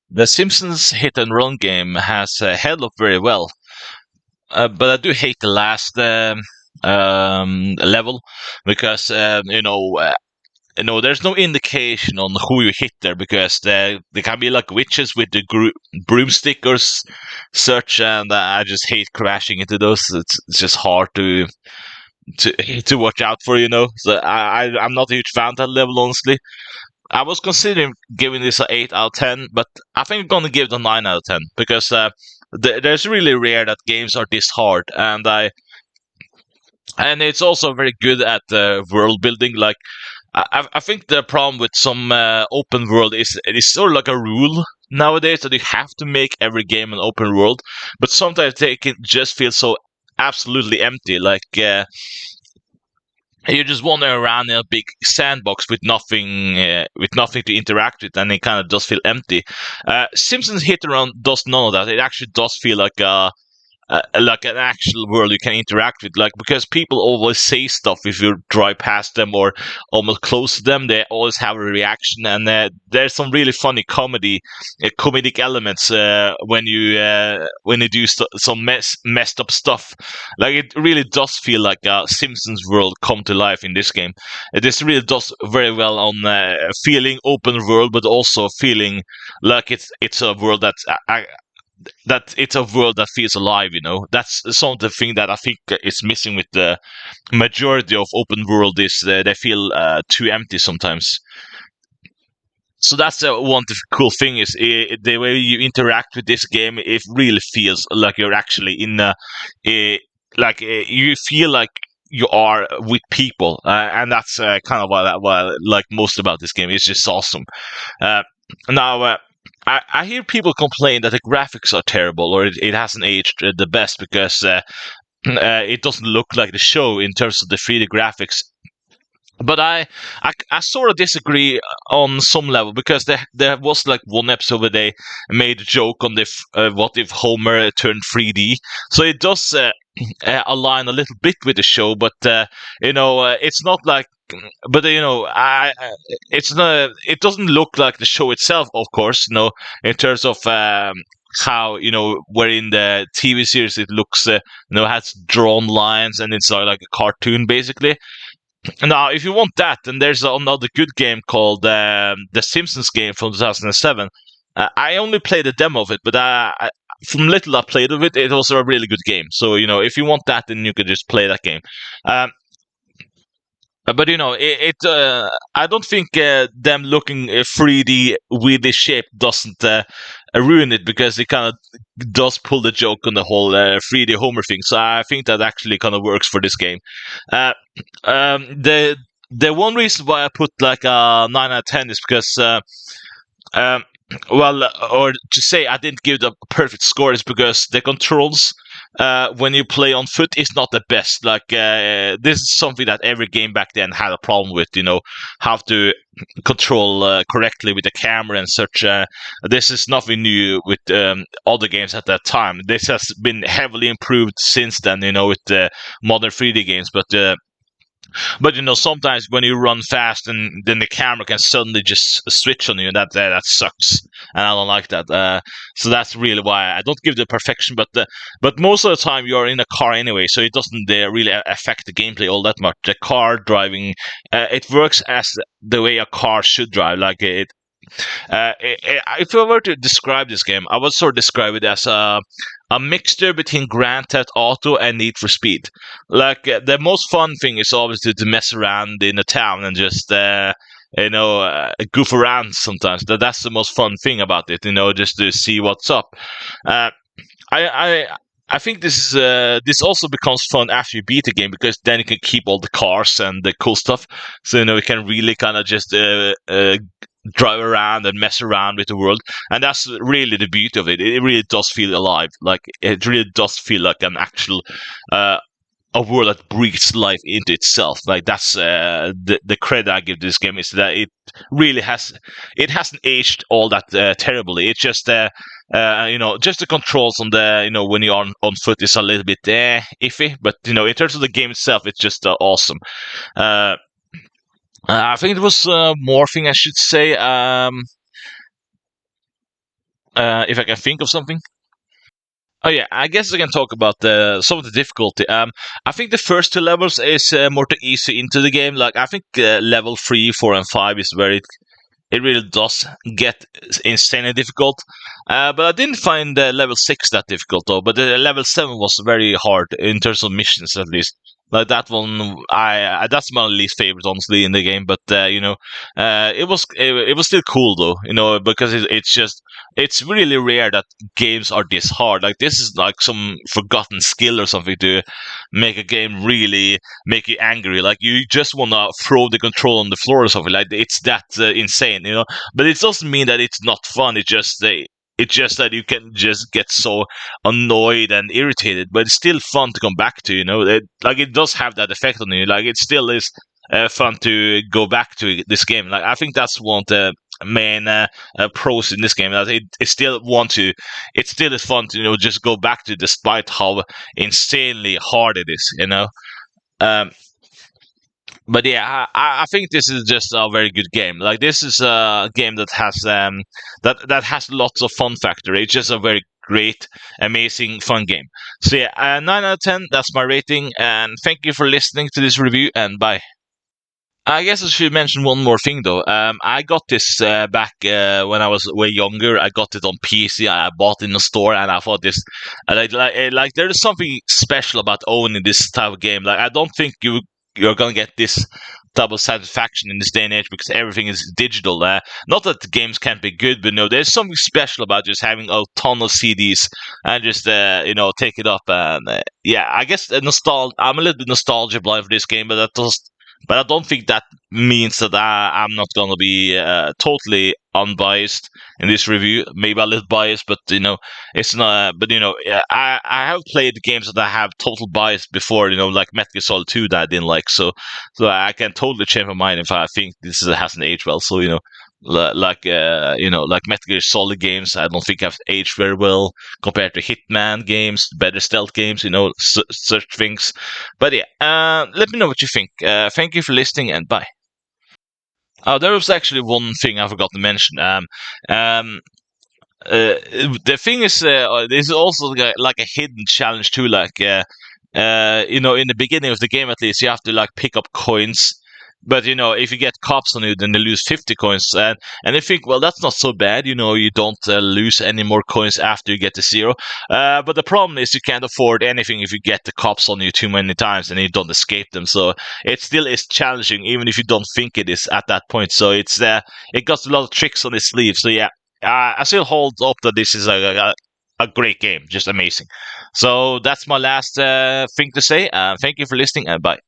The Simpsons Hit and Run game has held up very well, but I do hate the last level because there's no indication on who you hit there because there can be like witches with the broomstick or such, and I just hate crashing into those. It's just hard to watch out for, So I'm not a huge fan of that level, honestly. I was considering giving this an 8 out of 10, but I think I'm gonna give it a 9 out of 10 because there's really rare that games are this hard, and it's also very good at world building. Like I think the problem with some open world is it's sort of like a rule nowadays that you have to make every game an open world, but sometimes they can just feel so absolutely empty. Like you just wander around in a big sandbox with nothing to interact with, and it kind of does feel empty. Simpsons Hit and Run does none of that. It actually does feel like an actual world you can interact with, like because people always say stuff if you drive past them or almost close to them. They always have a reaction, and there's some really funny comedic elements when you do some messed up stuff. Like it really does feel like a Simpsons world come to life in this game. This really does very well on feeling open world, but also feeling like it's a world that it's a world that feels alive. That's some of the thing that I think is missing with the majority of open world is they feel too empty sometimes. So that's one cool thing is the way you interact with this game. It really feels like you're actually in you feel like you are with people, and that's kind of what I like most about this game. It's just awesome. Now, I hear people complain that the graphics are terrible or it hasn't aged the best because it doesn't look like the show in terms of the 3D graphics. But I sort of disagree on some level because there was like one episode where they made a joke on the what if Homer turned 3D. So it does align a little bit with the show, but it's not like. But it's not. It doesn't look like the show itself, of course. In terms of how where in the TV series it looks, has drawn lines and it's like a cartoon basically. Now, if you want that, then there's another good game called the Simpsons game from 2007. I only played a demo of it, but from little I played of it, it was a really good game. So if you want that, then you could just play that game. But I don't think them looking 3D with this shape doesn't ruin it because it kind of does pull the joke on the whole 3D Homer thing. So I think that actually kind of works for this game. Uh, the one reason why I put like a 9 out of 10 is because um, or to say I didn't give the perfect score is because the controls when you play on foot is not the best. Like this is something that every game back then had a problem with. How to control correctly with the camera and such. This is nothing new with other games at that time. This has been heavily improved since then. With the modern 3D games, but sometimes when you run fast and then the camera can suddenly just switch on you, and that sucks, and I don't like that. So that's really why I don't give the perfection. But most of the time you're in a car anyway, so it doesn't really affect the gameplay all that much. The car driving, it works as the way a car should drive. Like if I were to describe this game, I would sort of describe it as a mixture between Grand Theft Auto and Need for Speed. Like the most fun thing is obviously to mess around in a town and just goof around sometimes. That's the most fun thing about it. Just to see what's up. Uh, I. I think this also becomes fun after you beat the game because then you can keep all the cars and the cool stuff. So you can really kind of just drive around and mess around with the world, and that's really the beauty of it. It really does feel alive. Like it really does feel like an actual uh, a world that breathes life into itself. Like that's the credit I give this game is that it hasn't aged all that terribly. It's just just the controls on the when you're on foot is a little bit iffy, but in terms of the game itself, it's just awesome. Uh, I think it was more thing I should say. If I can think of something. Oh yeah, I guess I can talk about some of the difficulty. I think the first two levels is more to ease you into the game. Like I think level 3, 4, and 5 is where it really does get insanely difficult. But I didn't find level 6 that difficult though. But level 7 was very hard in terms of missions, at least. Like that one, I that's my least favorite, honestly, in the game. But it was still cool though, because it's just it's really rare that games are this hard. Like this is like some forgotten skill or something to make a game really make you angry. Like you just want to throw the control on the floor or something. Like it's that insane. But it doesn't mean that it's not fun. It's just that you can just get so annoyed and irritated, but it's still fun to come back to. It does have that effect on you. Like it still is fun to go back to this game. Like I think that's one of the main pros in this game. That it still want to. It still is fun to just go back to, despite how insanely hard it is. Um, but yeah, I think this is just a very good game. Like this is a game that has that has lots of fun factor. It's just a very great, amazing, fun game. So yeah, 9 out of 10. That's my rating. And thank you for listening to this review. And bye. I guess I should mention one more thing though. I got this back when I was way younger. I got it on PC. I bought it in the store, and I thought this, like there is something special about owning this type of game. Like I don't think you're gonna get this type of satisfaction in this day and age because everything is digital. Not that the games can't be good, but no, there's something special about just having a ton of CDs and just take it up. And yeah, I guess I'm a little bit nostalgia blind for this game, but I don't think that means that I'm not going to be totally unbiased in this review. Maybe a little biased, but it's not. But yeah, I have played games that I have total bias before. Like Metal Gear Solid 2 that I didn't like. So I can totally change my mind if I think hasn't aged well. So like Metal Gear Solid games, I don't think have aged very well compared to Hitman games, better stealth games, such things. But yeah, let me know what you think. Thank you for listening, and bye. There was actually one thing I forgot to mention. Um, the thing is, this is also like a hidden challenge too. Like, in the beginning of the game, at least, you have to like pick up coins. But if you get cops on you, then they lose 50 coins, and I think, well, that's not so bad. You don't lose any more coins after you get to 0. But the problem is you can't afford anything if you get the cops on you too many times and you don't escape them. So it still is challenging, even if you don't think it is at that point. So it got a lot of tricks on its sleeve. So yeah, I still hold up that this is a great game, just amazing. So that's my last thing to say. Thank you for listening, and bye.